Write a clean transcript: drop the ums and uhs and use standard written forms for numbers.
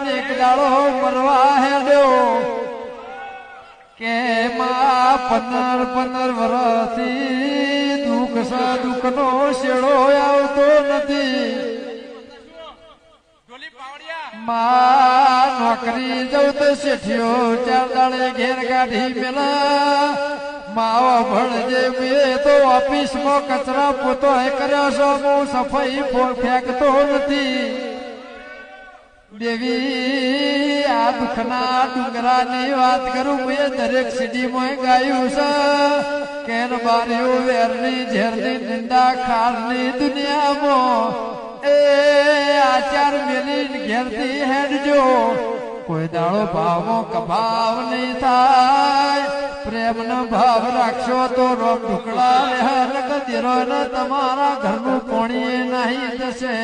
એક દાડો મરવા હેડ્યો કે માં 15 વર્ષથી દુઃખ નો શેડો આવતો નથી માં નોકરી જવું તો શેઠિયો 4 દાડે ઘેર કાઢી પેલા માવો ભણજે મેં તો ઓફિસમાં કચરા પોતો કર્યો છો હું સફાઈ ફેંકતો નથી દેવી આ દુઃખના ડુંગરાની વાત કરું મેં દરેક સિટીમાં ગાયું છે કેર બારીઓ વેરની ઝેરની નિંદા ખારની દુનિયામાં એ આચાર મેલી ઘેરથી હેડજો કોઈ દાડો ભાવમાં કભાવ નહીં થાય પ્રેમનો ભાવ રાખશો તો રોમ ઢુકડા તમારા ઘરનું પોણી નહીં થશે